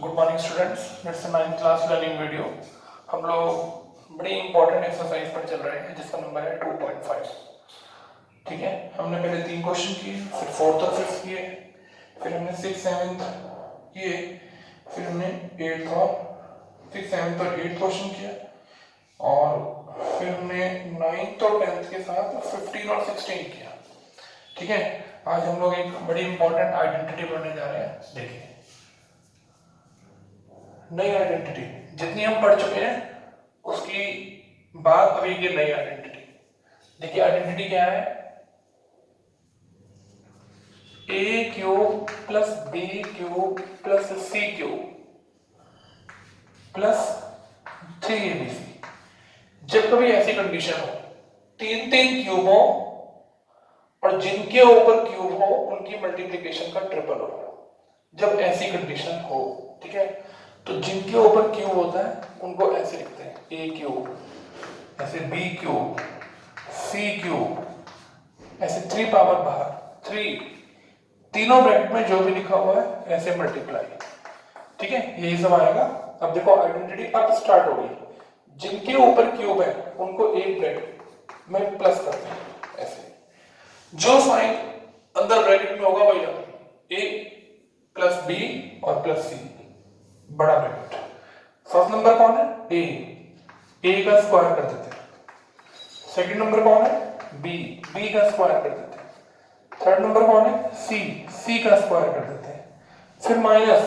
Good morning students, it's 9th class learning video. हम लोग बड़ी इंपॉर्टेंट एक्सरसाइज पर चल रहे हैं जिसका नंबर है 2.5। ठीक है, हमने पहले 3 क्वेश्चन किए, फिर 4th और 5th किए, फिर हमने 6th 7th किए, फिर हमने 8th और 6th 7th और 8th क्वेश्चन किया, और फिर हमने 9th और 10th के साथ 15 और 16 किया। ठीक है, आज हम लोग एक बड़ी इंपॉर्टेंट आइडेंटिटी पढ़ने जा रहे हैं। देखिए, नई आइडेंटिटी जितनी हम पढ़ चुके हैं उसकी बाद अभी ये नई आइडेंटिटी। देखिए आइडेंटिटी क्या है, a cube plus B cube plus C cube plus 3abc। जब कभी ऐसी कंडीशन हो, तीन क्यूब हो और जिनके ऊपर क्यूब हो उनकी मल्टीप्लिकेशन का ट्रिपल हो, जब ऐसी कंडीशन हो, ठीक है, तो जिनके ऊपर क्यूब होता है उनको ऐसे लिखते हैं, ए क्यूब, ऐसे बी क्यूब, सी क्यूब, ऐसे 3 पावर बाहर 3, तीनों ब्रैकेट में जो भी लिखा हुआ है ऐसे मल्टीप्लाई। ठीक है, यही सब आएगा। अब देखो आइडेंटिटी अब स्टार्ट हो गई, जिनके ऊपर क्यूब है उनको एक ब्रैकेट में प्लस करते हैं ऐसे, जो साइन अंदर ब्रैकेट में होगा वही आएगा, ए प्लस बी और प्लस सी, बड़ा ब्रैकेट। फर्स्ट नंबर कौन है, ए का स्क्वायर कर देते हैं। सेकंड नंबर कौन है, बी का स्क्वायर कर देते हैं। थर्ड नंबर कौन है, सी का स्क्वायर कर देते हैं। फिर माइनस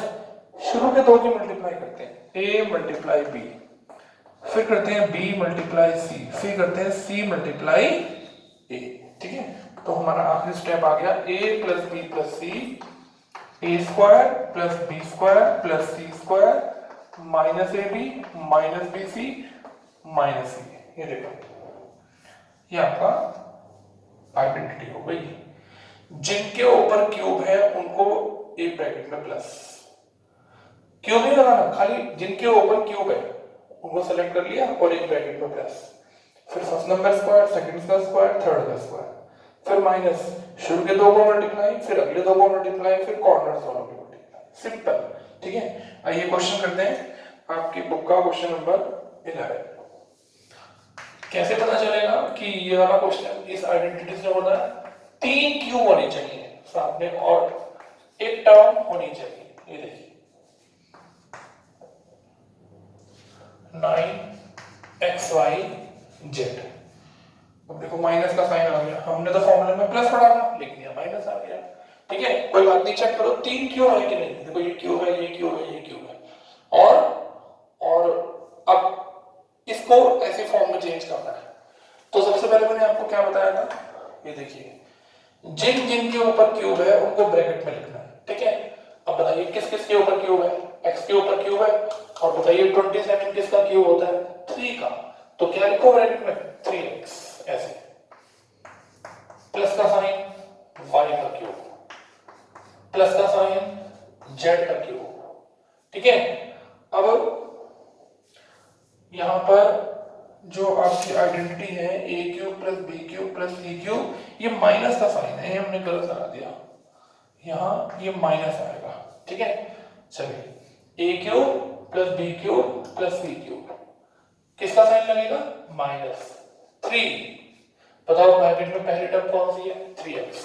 शुरू के दो की मल्टीप्लाई करते हैं, ए मल्टीप्लाई बी, फिर करते हैं बी मल्टीप्लाई सी, फिर करते हैं सी मल्टीप्लाई ए। ठीक है, तो हमारा आखिरी स्टेप आ गया, a plus B plus c, a square plus B square plus C square minus a b minus b c minus c. ये देखो, ये आपका आइडेंटिटी हो गई। जिनके ऊपर क्यूब है उनको एक ब्रैकेट में प्लस, क्यूब नहीं लगाना, खाली जिनके ऊपर क्यूब है उनको सेलेक्ट कर लिया और एक ब्रैकेट में प्लस, फिर फर्स्ट नंबर स्क्वायर, सेकंड का स्क्वायर, थर्ड का स्क्वायर, फिर माइनस शुरू के दो को मल्टीप्लाई, फिर अगले दो को मल्टीप्लाई, फिर कॉर्नर्स वालों को मल्टीप्लाई। सिंपल। ठीक है, आइए क्वेश्चन करते हैं। आपकी बुक का क्वेश्चन नंबर 11। कैसे पता चलेगा कि ये वाला क्वेश्चन इस आइडेंटिटी से होना है, 3 क्यूब होनी चाहिए साथ में और एक टर्म होनी चाहिए। ये देखिए 9xyz। अब देखो माइनस का साइन आ गया, हमने तो फॉर्मूले में प्लस पढ़ा था लेकिन ये माइनस आ गया। ठीक है, कोई बात नहीं, चेक करो 3 क्यूब है कि नहीं। देखो ये क्यूब है, ये क्यूब है, ये क्यूब है, और अब इसको ऐसे फॉर्म में चेंज करना है। तो सबसे पहले मैंने आपको क्या बताया था, ये देखिए, जिन जिनके ऊपर क्यूब है उनको ब्रैकेट में लिखना है। ठीक है, अब बताइए किस किस के ऊपर क्यूब है, x के ऊपर क्यूब है, और बताइए 27 किसका क्यूब होता है, 3 का, तो क्या लिखो ब्रैकेट में, 3x, ऐसे प्लस का साइन y का क्यूब, प्लस का साइन z का क्यूब। ठीक है, अब यहां पर जो आपकी आइडेंटिटी है a cube plus B cube plus C cube, ये माइनस का साइन है, हमने गलत लगा दिया, यहां ये माइनस आएगा। ठीक है, चलिए a cube plus B cube plus C cube, किसका साइन लगेगा, माइनस 3। बताओ ब्रैकेट में पहली टर्म कौन सी है, 3x।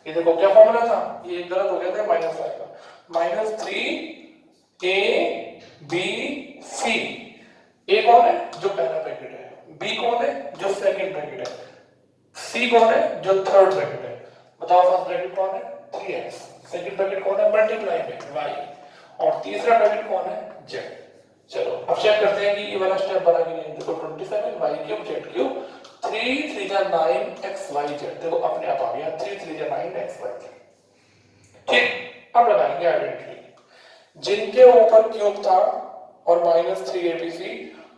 ये देखो क्या फॉर्मूला था, ये गलत हो गया था, माइनस आएगा, माइनस 3abc। ए कौन है, जो पहला ब्रैकेट है, बी कौन है, जो सेकंड ब्रैकेट है, सी कौन है, जो थर्ड ब्रैकेट है। बताओ फर्स्ट ब्रैकेट कौन है, 3x, सेकंड ब्रैकेट कौन है, मल्टीप्लाई में y, और तीसरा ब्रैकेट कौन है, z। चलो अब चेक करते हैं कि ये वाला स्टेप बना कि नहीं। देखो 27 y क्यूब z क्यूब 3 3 जा 9 xyz, देखो अपने आप आ गया 3 3 जा 9 xyz। ठीक, अब लगाएंगे आइडेंटिटी। जिनके ऊपर क्यूब था और माइनस 3abc,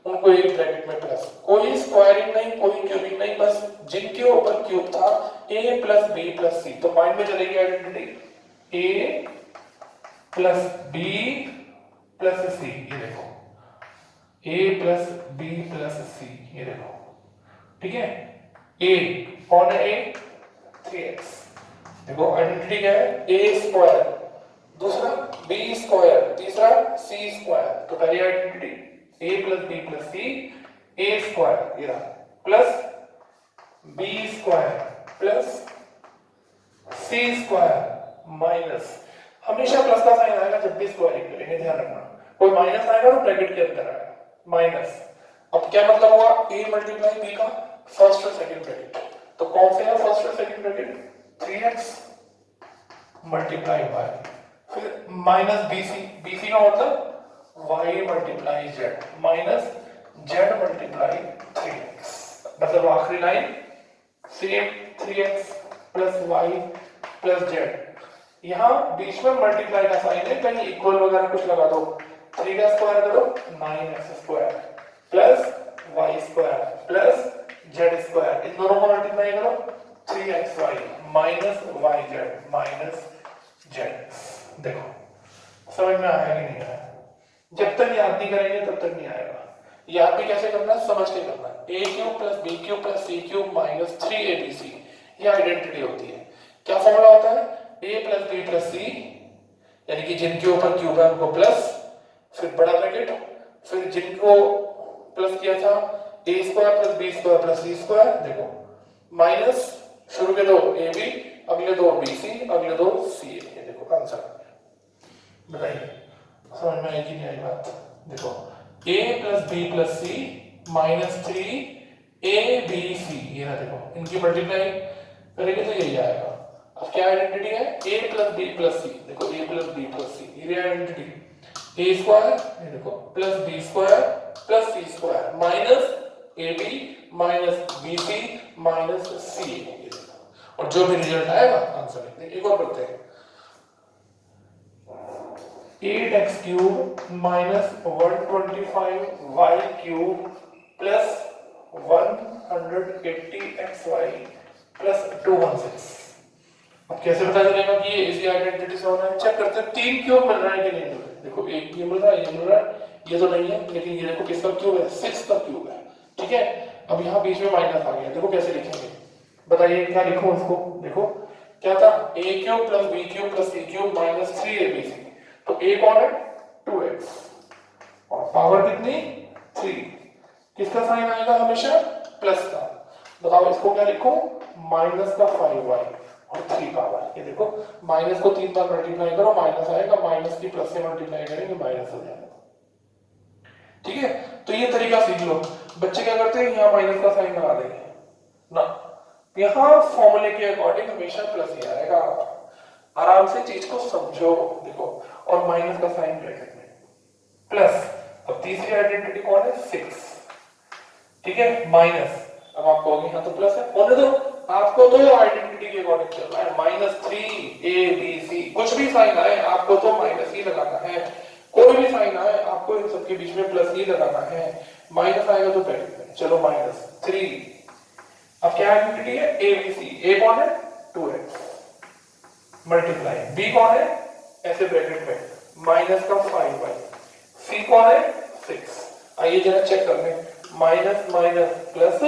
उनको एक ब्रैकेट में प्लस, कोई स्क्वायरिंग नहीं, कोई क्यूबिंग नहीं, बस जिनके ऊपर क्यूब था a plus B plus c, तो माइंड में चलेगी identity a plus B plus c. ये देखो a plus B plus c, ये देखो। ठीक है, a कौन है, a 3x। देखो आइडेंटिटी क्या है, a स्क्वायर, दूसरा बी स्क्वायर, तीसरा सी स्क्वायर। तो पहली identity A plus B plus c, a square ये रहा, प्लस बी स्क्वायर प्लस सी स्क्वायर माइनस, हमेशा प्लस का साइन आएगा जब भी स्क्वायरिंग करेंगे, ध्यान रखना। कोई माइनस आएगा तो ब्रैकेट के अंदर आएगा माइनस। अब क्या मतलब हुआ, a मल्टीप्लाई b का फर्स्ट और सेकंड ब्रैकेट। तो कौन से है फर्स्ट और second bracket, 3x multiply y, फिर माइनस bc, bc का मतलब y multiply z minus z multiply 3x। मतलब आखिरी line same 3x plus y plus z, यहाँ बीच में मल्टीप्लाई का साइन है, कहीं इक्वल वगैरह कुछ लगा दो, 3 का स्क्वायर करो 9x square plus y square plus z square, इन दोनों को मल्टीप्लाई करो 3xy minus yz minus z। देखो समझ में आया कि नहीं आया? जब तक याद नहीं करेंगे तब तक नहीं आएगा। याद भी कैसे करना है, समझ के करना है। a cube plus B cube plus C cube minus 3abc, ये आइडेंटिटी होती है। क्या फॉर्मूला होता है, a प्लस बी प्लस सी, यानी कि जिनके ऊपर क्यूब है उनको प्लस, फिर बड़ा ब्रैकेट, फिर जिनको प्लस किया था a square plus B square plus C square, देखो माइनस शुरू के दो ए बी, अगले दो बी सी, अगले दो सी ए, ये देखो आंसर। बताइए समझ में आई कि नहीं आई बात? देखो a plus B plus C minus 3abc, ये ना देखो इनकी मल्टीप्लाई करेंगे तो यही आएगा। अब क्या आइडेंटिटी है, a plus B plus c, देखो a plus B plus c, ये आइडेंटिटी a स्क्वायर, ये देखो प्लस बी स्क्वायर प्लस सी square minus ab minus bc minus c, ये देखो। और जो भी रिजल्ट आएगा आंसर लिखते हैं। एक और करते हैं, 8x cube minus 125y cube plus 180xy plus 216। अब कैसे पता चलेगा कि ये इसी आइडेंटिटी से होना है? चेक करते हैं 3 क्यूब मिल रहा है कि नहीं मिल रहा है। देखो एक ये मिल रहा है, ये मिल रहा है, ये तो नहीं है, लेकिन ये देखो किसका क्यूब है, 6 का क्यूब है। ठीक है, अब यहाँ बीच में माइनस आ गया, देखो कैसे लिखेंगे, बताइए क्या लिखूं उसको। देखो क्या था, a cube plus B cube plus C cube minus 3abc, तो a कौन है 2x और पावर कितनी 3, किसका साइन आएगा हमेशा प्लस का। बताओ इसको क्या लिखूं, माइनस का 5y और 3 पावर, ये देखो माइनस को 3 बार मल्टीप्लाई करो माइनस आएगा, माइनस की प्लस से मल्टीप्लाई करेंगे माइनस हो जाएगा। ठीक है, तो ये तरीका सीख लो। बच्चे क्या करते हैं, यहाँ माइनस का साइन लगा देंगे ना, यहाँ फॉर्मूले के अकॉर्डिंग हमेशा प्लस ही आएगा। आराम से चीज को समझो, देखो और माइनस का साइन ब्रैकेट में प्लस। अब तीसरी आइडेंटिटी कौन है, 6। ठीक है, माइनस, अब आप कहोगे यहाँ तो प्लस है, होने दो, आपको तो आइडेंटिटी के अकॉर्डिंग चलना है। माइनस 3abc, कुछ भी साइन आए आपको तो माइनस ही लगाना है, कोई भी साइन आए आपको इन सबके बीच में प्लस ही लगाना है। माइनस आएगा तो ब्रैकेट में, चलो माइनस 3। अब क्या आइडेंटिटी है, abc, a कौन है 2x मल्टीप्लाई, b कौन है ऐसे ब्रैकेट में माइनस का 5y, c कौन है 6। आइए जरा चेक कर लें, माइनस माइनस प्लस,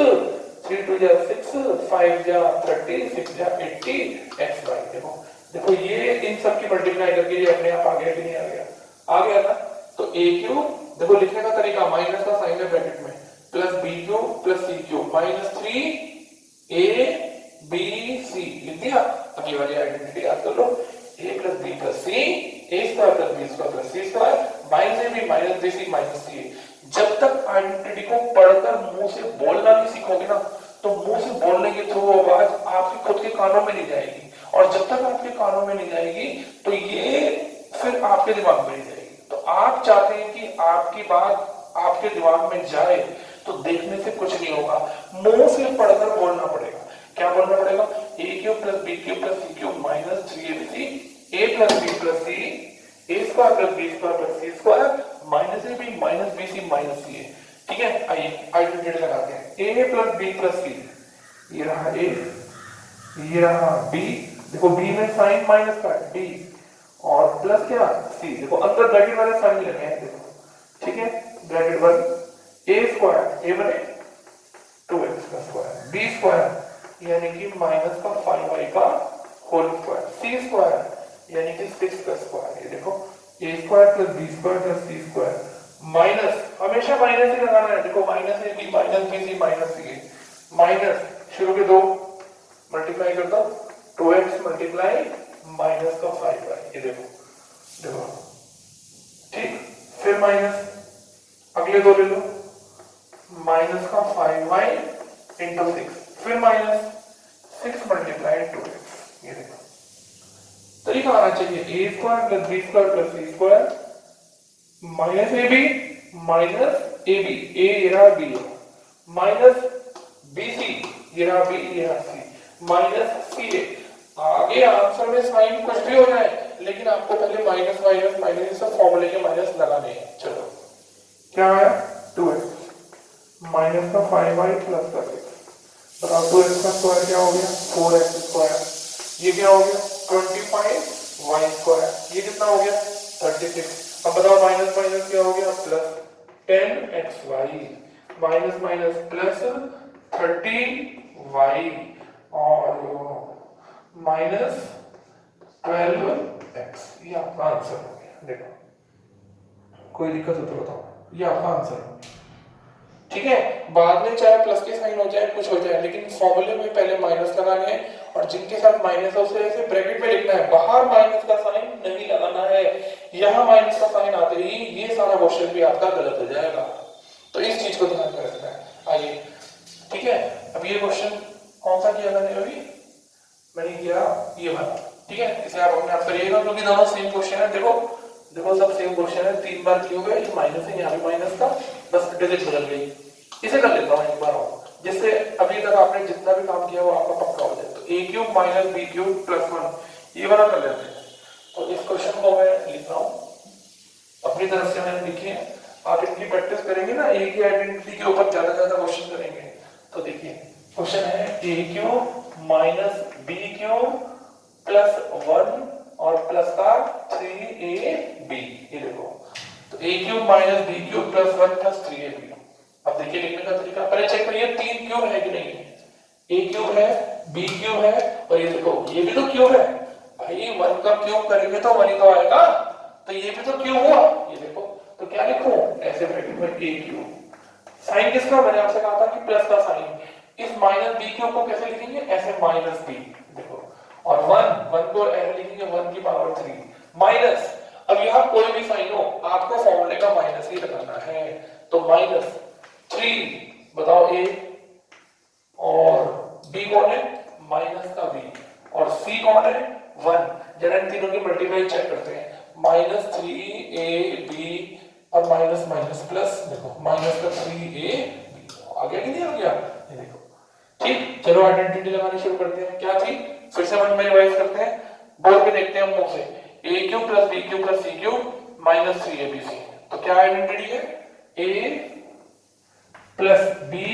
3 2 जा 6, 5 जा 30, 6 जा 80 xy। देखो देखो ये इन सब की मल्टीप्लाई करके ये अपने आप आ गया कि नहीं आ गया, आ गया ना। तो a क्यूब, देखो लिखने का तरीका, माइनस का साइन है ब्रैकेट में, plus b cube plus c cube minus 3abc, लिख दिया। अब ये वाली आइडेंटिटी याद कर लो, a plus b plus c, a square plus b square plus c square minus ab minus bc minus c। जब तक आइडेंटिटी को पढ़कर मुंह से बोलना नहीं सीखोगे ना, तो मुंह से बोलने के थ्रू आवाज आपके खुद के कानों में नहीं जाएगी, और जब तक आपके कानों में नहीं जाएगी तो ये फिर आपके दिमाग में नहीं जाएगी। तो आप चाहते हैं कि आपकी बात आपके दिमाग में जाए, तो देखने से कुछ नहीं होगा, मुंह से पढ़कर बोलना पड़ेगा। क्या बोलना पड़ेगा, a cube plus b cube plus c cube minus 3abc, a plus b plus c, a square plus b square plus c square minus ab minus bc minus ca। ठीक है, आइए आइडेंटिटी लगाते हैं, a plus b plus c, ये रहा a, ये रहा b, देखो b में साइन माइनस का है d, और प्लस क्या c, देखो अंदर ब्रैकेट वाले साइन लगे हैं, देखो ठीक है, bracket one, a square, a बने 2x का स्क्वायर, b स्क्वायर यानी कि माइनस का 5y का होल स्क्वायर, c स्क्वायर यानी कि 6 का स्क्वायर, ये देखो a square plus B square plus C square minus, हमेशा माइनस ही लगाना है, देखो minus a b minus b c minus c a minus शुरू के दो मल्टीप्लाई कर दो 2x मल्टीप्लाई माइनस का 5y, ये देखो देखो ठीक, फिर माइनस अगले दो ले लो माइनस का 5y इंटू 6, फिर माइनस 6 मल्टीप्लाई 2x, ये देखो तरीका आना चाहिए a square plus B square plus C square minus a b minus a b, ए रहा बी माइनस बी सी, ये रहा बी ये रहा सी माइनस सी ए। आगे आंसर में साइन कुछ भी हो जाए लेकिन आपको पहले माइनस माइनस माइनस ये सब फॉर्मूले के माइनस लगाने हैं। चलो क्या आया 2x माइनस का 5y प्लस का 6, बताओ 2x का स्क्वायर क्या हो गया 4x स्क्वायर, ये क्या हो गया 25y स्क्वायर, ये कितना हो गया 36। अब बताओ माइनस माइनस क्या हो गया plus 10xy minus minus plus 30y और माइनस 12x, ये आपका आंसर हो गया। देखो कोई दिक्कत हो तो बताओ, ये आपका आंसर हो गया। ठीक है, बाद में चाहे प्लस के साइन हो जाए कुछ हो जाए लेकिन फॉर्मूले में पहले माइनस लगाने हैं और जिनके साथ माइनस है उसे ऐसे ब्रैकेट में लिखना है, बाहर माइनस का साइन नहीं लगाना है। यहाँ माइनस का साइन आते ही ये सारा क्वेश्चन भी आपका गलत हो जाएगा, तो इस चीज को ध्यान में रखना है। आइए ठीक है, अब ये क्वेश्चन कौन सा किया मैंने अभी, मैंने किया ये वाला, ठीक है, इसे आप अपने आप करिएगा क्योंकि दोनों सेम क्वेश्चन है। देखो देखो सब सेम क्वेश्चन है, 3 बार क्यूब है, ये माइनस है, यहाँ भी माइनस था, बस डिजिट बदल गई। इसे कर लेता हूँ एक बार और, जिससे अभी तक आपने जितना भी काम किया वो आपका पक्का हो जाए। तो a cube minus b cube plus 1 ये वाला कर लेते हैं। तो इस क्वेश्चन को मैं लिख रहा हूँ अपनी तरफ से, मैंने लिखी है, आप इनकी प्रैक्टिस करेंगे ना, ए की आइडेंटिटी के ऊपर ज्यादा क्वेश्चन करेंगे। तो देखिए क्वेश्चन है a cube minus b cube plus 1 और प्लस का 3ab, ये देखो तो a cube minus b cube plus 1 plus 3ab। अब देखिए लिखने का तरीका, पहले चेक करिए 3 क्यूब है कि नहीं है, ए क्यूब है बी क्यूब है और ये देखो ये भी तो क्यूब है भाई, 1 का क्यूब करेंगे तो 1 ही तो आएगा, तो ये भी तो क्यूब हुआ, ये देखो। तो क्या लिखूं ऐसे ब्रैकेट में ए क्यूब, साइन किसका, मैंने आपसे कहा था कि प्लस का साइन, इस माइनस बी क्यूब को कैसे लिखेंगे ऐसे माइनस बी, देखो और 1 को ऐसे लिखेंगे 1 की पावर 3 माइनस, अब यहाँ कोई भी साइन हो आपको फॉर्मूले का माइनस ही लगाना है, तो माइनस 3 बताओ ए और बी कौन है माइनस का बी और सी कौन है 1, जरा इन तीनों की मल्टीप्लाई चेक करते हैं, माइनस 3ab और माइनस माइनस प्लस, देखो माइनस का 3ab आ गया कि नहीं आ गया, ये देखो ठीक। चलो आइडेंटिटी लगानी शुरू करते हैं, क्या थी फिर से मन में रिवाइज करते हैं, बोल के देखते हैं मुंह से, a cube plus B cube plus C cube minus 3abc, तो क्या आइडेंटिटी है a plus B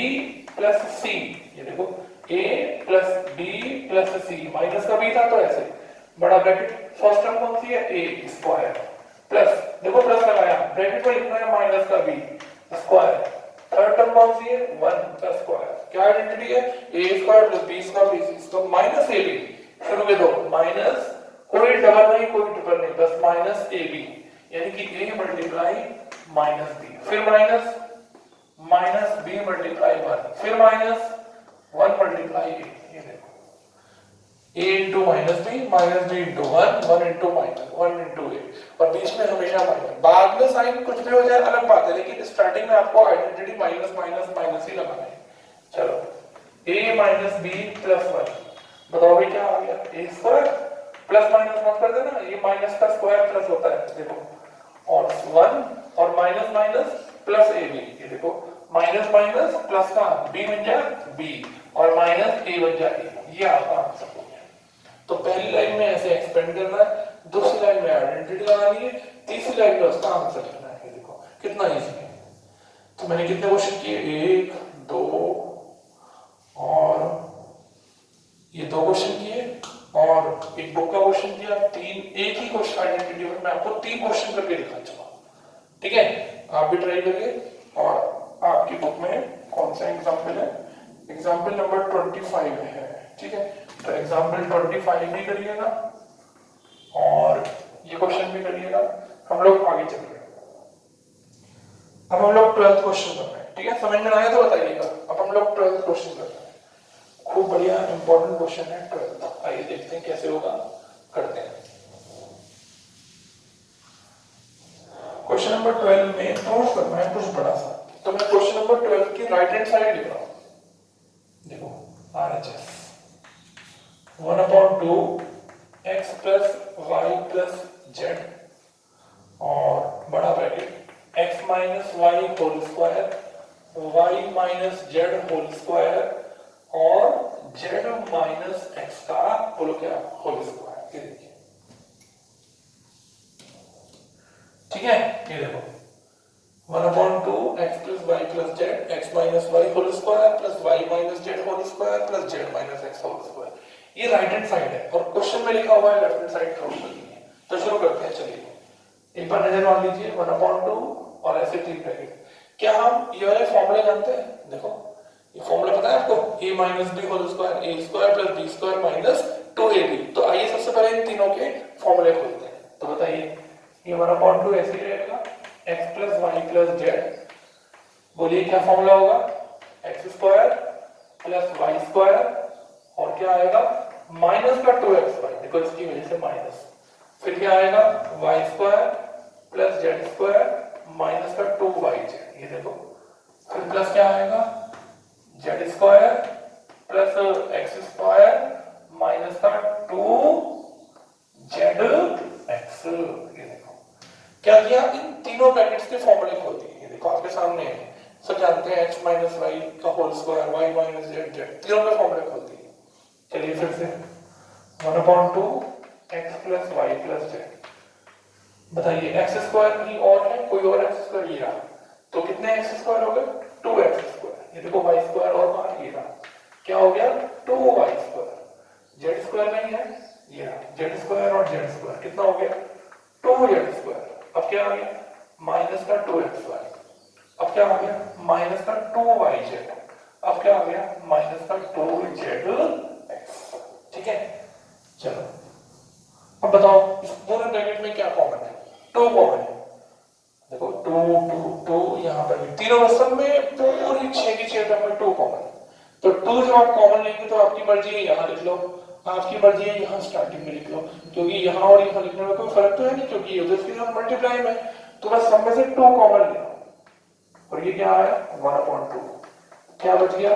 plus c, ये देखो a plus B plus C, minus का b था तो ऐसे बड़ा ब्रैकेट, फर्स्ट टर्म कौन सी है a स्क्वायर प्लस, देखो प्लस लगाया ब्रैकेट में लिखना है माइनस का b स्क्वायर, थर्ड टर्म कौन सी है 1 का स्क्वायर, क्या आइडेंटिटी है a square plus b square plus c square minus ab, शुरू में दो माइनस, कोई डबल नहीं कोई ट्रिपल नहीं, बस माइनस ab, यानी कि a मल्टीप्लाई माइनस b, फिर माइनस माइनस बी मल्टीप्लाई 1, फिर माइनस 1 मल्टीप्लाई ए, ये देखो a into minus b minus b into 1 1 into minus 1 into a, और बीच में हमेशा माइनस, बाद में साइन कुछ भी हो जाए अलग बात है, लेकिन स्टार्टिंग में आपको आइडेंटिटी माइनस माइनस माइनस ही लगाना है। चलो a माइनस बी प्लस 1, बताओ भाई क्या आ गया a स्क्वायर प्लस माइनस मत कर देना, ये माइनस का स्क्वायर प्लस होता है, देखो और 1 और minus minus plus A B, ये देखो माइनस माइनस प्लस का b बन जाए b और माइनस a बन जाए a, ये आपका आंसर हो गया। तो पहली लाइन में ऐसे एक्सपेंड करना है, दूसरी लाइन में आइडेंटिटी लगानी है, तीसरी लाइन में उसका आंसर लिखना है, ये देखो कितना इजी है। तो मैंने कितने क्वेश्चन किए 1 2 और ये 2 क्वेश्चन किए और एक बुक का क्वेश्चन किया, 3 एक ही क्वेश्चन आइडेंटिटी में मैं आपको 3 क्वेश्चन करके दिखा चुका, ठीक है, आप भी ट्राई करिए। और आपकी बुक में कौन सा एग्जाम्पल है, एग्जाम्पल नंबर 25 है, ठीक है, तो एग्जाम्पल 25 भी करिएगा और ये क्वेश्चन भी करिएगा। हम लोग आगे चल रहे हैं। अब हम लोग 12th क्वेश्चन कर रहे हैं, ठीक है, समझ में आया तो बताइएगा। अब हम लोग 12th क्वेश्चन कर रहे हैं, खूब बढ़िया इंपॉर्टेंट क्वेश्चन है 12th। आइए देखते हैं कैसे होगा, करते हैं। क्वेश्चन नंबर 12 में प्रूव करना है कुछ बड़ा सा, तो मैं क्वेश्चन नंबर 12 की राइट हैंड साइड लिख रहा हूं। देखो RHS 1/2 x plus Y plus Z और बड़ा bracket x minus Y whole square, y minus Z whole square और z माइनस x का बोलो क्या होल स्क्वायर। ये देखिए, ठीक है, ये देखो 1/2 x plus Y plus Z, x minus Y whole square plus Y minus Z whole square plus Z minus X whole square. ये राइट हैंड साइड है और क्वेश्चन में लिखा हुआ है लेफ्ट हैंड साइड प्रूव करनी है। तो शुरू करते हैं, चलिए एक बार नजर मार लीजिए 1/2 और ऐसे 3 ब्रैकेट। क्या हम ये वाले फॉर्मूले जानते हैं? देखो ये फॉर्मूला पता है आपको, a minus B whole square A square plus B square minus 2ab। तो आइए सबसे पहले इन तीनों के फॉर्मूले खोलते हैं। तो बताइए ये 1/2 ऐसे ही रहेगा x plus Y plus Z, बोलिए क्या फॉर्मूला होगा, X square plus Y square और क्या आएगा माइनस का 2xy, देखो इसकी वजह से माइनस, फिर क्या आएगा Y square plus Z square minus का 2yz, ये देखो, फिर प्लस क्या आएगा Z square plus X square minus का 2zx। ये देखो क्या किया, इन तीनों ब्रैकेट्स के फॉर्मूले खोल दिए। ये देखो आपके सामने है, सब जानते हैं x माइनस वाई का whole square y minus Z, तीनों के फॉर्मूले खोल दिए। चलिए फिर से 1/2 x plus Y plus Z, बताइए एक्स स्क्वायर कहीं और है, कोई और एक्स स्क्वायर ये रहा, तो कितने एक्स स्क्वायर हो गए 2x स्क्वायर। ये देखो वाई स्क्वायर और बाहर ये रहा, क्या हो गया 2y स्क्वायर। जेड स्क्वायर नहीं है, ये रहा जेड स्क्वायर और जेड स्क्वायर, कितना हो गया 2z स्क्वायर। अब क्या आ गया माइनस का 2xy, अब क्या आ गया माइनस का 2yz, अब क्या आ गया माइनस का 2zx। ठीक है, चलो अब बताओ इस पूरे ब्रैकेट में क्या कॉमन है, 2 कॉमन है। देखो 2 2 2 यहाँ पर भी तीनों सब में पूरी 6 की 6 टर्म में 2 कॉमन है। तो 2 जब आप कॉमन लेंगे तो आपकी मर्जी है यहाँ लिख लो, आपकी मर्जी है यहाँ स्टार्टिंग में लिख लो, क्योंकि यहाँ और यहाँ लिखने में कोई फर्क तो है नहीं, क्योंकि ये उसके साथ मल्टीप्लाई में, तो बस सब में से 2 कॉमन ले और ये क्या आया 1/2, क्या बच गया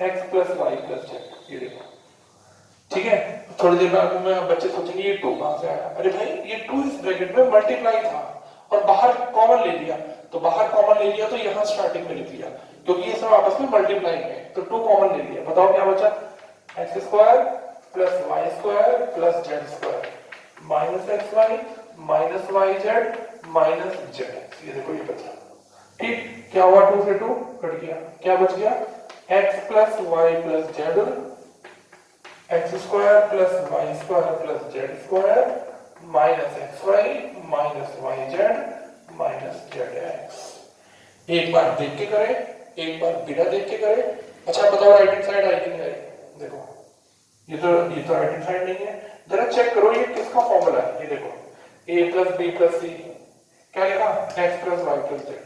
x plus Y plus Z. ये देखो, ठीक है, थोड़ी देर बाद में बच्चे सोचेंगे ये 2 कहां से आया, अरे भाई ये 2 इस ब्रैकेट में मल्टीप्लाई था और बाहर कॉमन ले लिया, तो बाहर कॉमन ले लिया तो यहाँ स्टार्टिंग में लिख लिया, क्योंकि ये सब आपस में मल्टीप्लाई है, तो 2 कॉमन ले लिया। बताओ क्या बचा, X square plus Y square plus Z square minus X Y minus Y Z minus Z. ये देखो ये बचा, ठीक, क्या हुआ 2 से 2 कट गया, क्या बच गया x plus Y plus Z, X square plus Y square plus Z square minus X Y minus Y Z minus Z X. एक बार देख के करें, एक बार बिना देख के करें। अच्छा बताओ राइट हैंड साइड आई कि नहीं आई, देखो ये तो राइट हैंड साइड नहीं है, जरा चेक करो ये किसका फॉर्मूला है। ये देखो a plus B plus C, क्या लिखा x plus Y plus Z,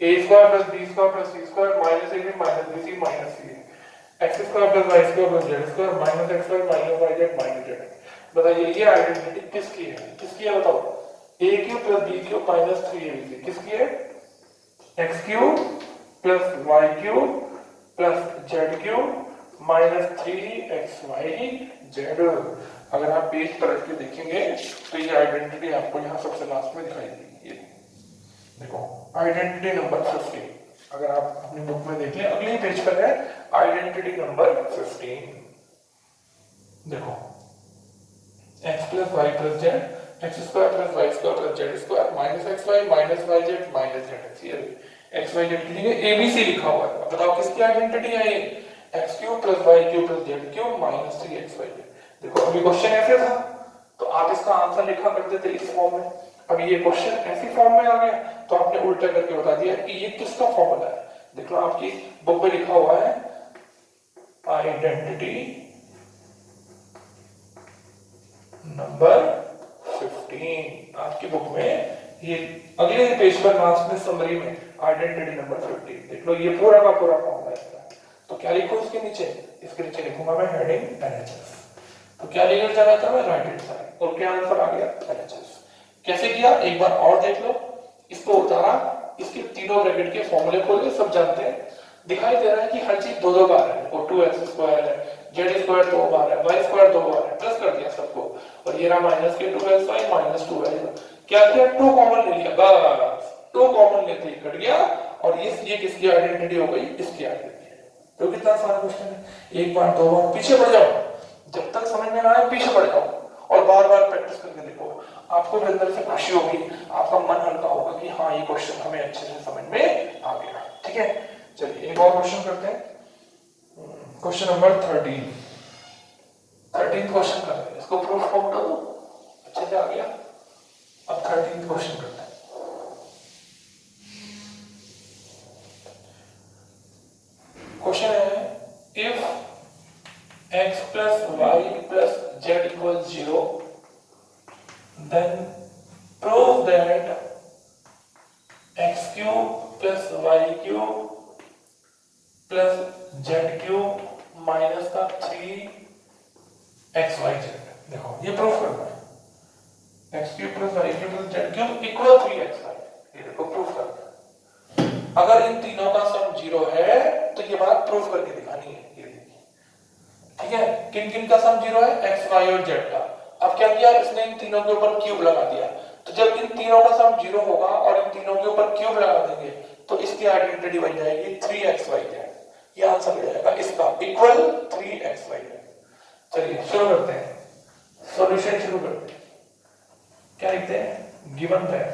a square plus b square plus c square minus ab minus bc minus c, x square plus Y square plus Z square minus X Y minus Y Z minus Z. बताइए ये identity किसकी है, किसकी है बताओ, a cube plus b cube minus 3ab किसकी है, x cube plus Y cube plus Z cube minus 3xy Z. अगर आप पेज पर रख के देखेंगे तो ये आइडेंटिटी आपको यहाँ सबसे लास्ट में दिखाई देगी। ये देखो आइडेंटिटी नंबर 15, अगर आप अपनी बुक में देख लें अगले पेज पर है आइडेंटिटी नंबर 15। देखो x plus Y plus Z X square plus Y square plus Z square minus X Y minus Y Z minus Z X. X Y Z की जगह एबीसी लिखा हुआ है, बताओ किसकी आइडेंटिटी है ये, X cube plus Y cube plus Z cube minus 3xy। देखो अभी क्वेश्चन ऐसे था तो आप इसका आंसर लिखा करते थे इस फॉर्म में, अब ये क्वेश्चन ऐसी फॉर्म में आ गया तो आपने उल्टा करके बता दिया कि ये किसका फॉर्मूला है। देखो आपकी बुक में लिखा हुआ है आइडेंटिटी नंबर 15, आपकी बुक में ये अगले पेज पर लास्ट में समरी में आइडेंटिटी नंबर 15 देख लो, ये पूरा का पूरा फॉर्मूला है। तो क्या लिखूं इसके नीचे? इसके नीचे लिखूंगा मैं हेडिंग एलएचएस। तो क्या लेकर जाना था मैं? Right hand side. और क्या आंसर आ गया? एलएचएस। कैसे किया एक बार और देख लो। इसको उतारा, इसके तीनों ब्रैकेट के फॉर्मूले खोले, सब जानते हैं। दिखाई दे रहा है कि हर चीज दो दो बार है, और 2x² है, z² 2 बार है, y² 2 बार है, प्लस कर दिया सबको, और ये रहा माइनस के 2xy माइनस 2y। क्या किया? 2 कॉमन ले लिया, बस 2 कॉमन लेते ही कट गया, और ये किसकी आइडेंटिटी हो गई? इसकी आइडेंटिटी। तो कितना आसान क्वेश्चन है। एक बार दो बार पीछे बढ़ जाओ, जब तक समझ में ना आए पीछे बढ़ जाओ, और बार बार प्रैक्टिस करके देखो। आपको भी अंदर से खुशी होगी, आपका मन हल्का होगा कि हाँ ये क्वेश्चन हमें अच्छे से समझ में आ गया। ठीक है, चलिए एक और क्वेश्चन करते हैं। क्वेश्चन नंबर 13 क्वेश्चन करते हैं। इसको प्रूफ फॉर्म कर दो, अच्छे से आ गया। अब 13 क्वेश्चन करते हैं। क्वेश्चन है if x plus y plus z equals 0, then prove that x cube plus y cube plus z cube minus का 3xyz। देखो ये प्रूफ करना है। x cube plus y cube plus z cube equal 3xy। ये देखो proof करना है। अगर इन तीनों का सम 0 है तो ये बात प्रूफ करके दिखानी है। ये देखिए, ठीक है, किन किन का सम 0 है? x, y और z का। अब क्या किया इसने? इन तीनों के ऊपर क्यूब लगा दिया। तो जब इन तीनों का सम 0 होगा और इन तीनों के ऊपर क्यूब लगा देंगे तो इसकी आइडेंटिटी बन जाएगी 3xyz। ये आंसर हो जाएगा इसका, इक्वल 3xyz। चलिए शुरू करते हैं, सॉल्यूशन शुरू करते हैं। क्या लिखते हैं? गिवन दैट,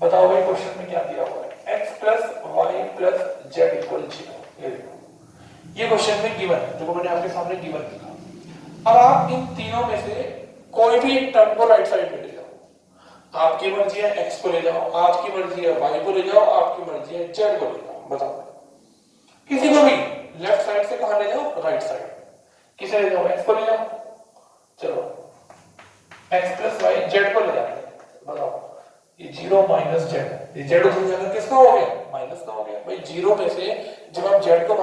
बताओ भाई क्वेश्चन में क्या दिया हुआ है? x plus y plus z equal 0। ये देखो, ये क्वेश्चन में गिवन है, देखो मैंने आपके सामने गिवन लिखा। अब आप इन तीनों में से कोई भी एक टर्म को राइट साइड में ले जाओ। आपकी मर्जी है x को ले जाओ, आपकी मर्जी है y को ले जाओ, आपकी मर्जी है z को ले जाओ। बताओ किसी को भी लेफ्ट साइड से कहां ले जाओ? Right side. किसे ले जाओ? x को ले जाओ। चलो x plus y z को ले जाते हैं। बताओ ये 0 माइनस z, ये z उधर जाकर किसका हो गया? माइनस का हो गया। भाई 0 में से जब आप z को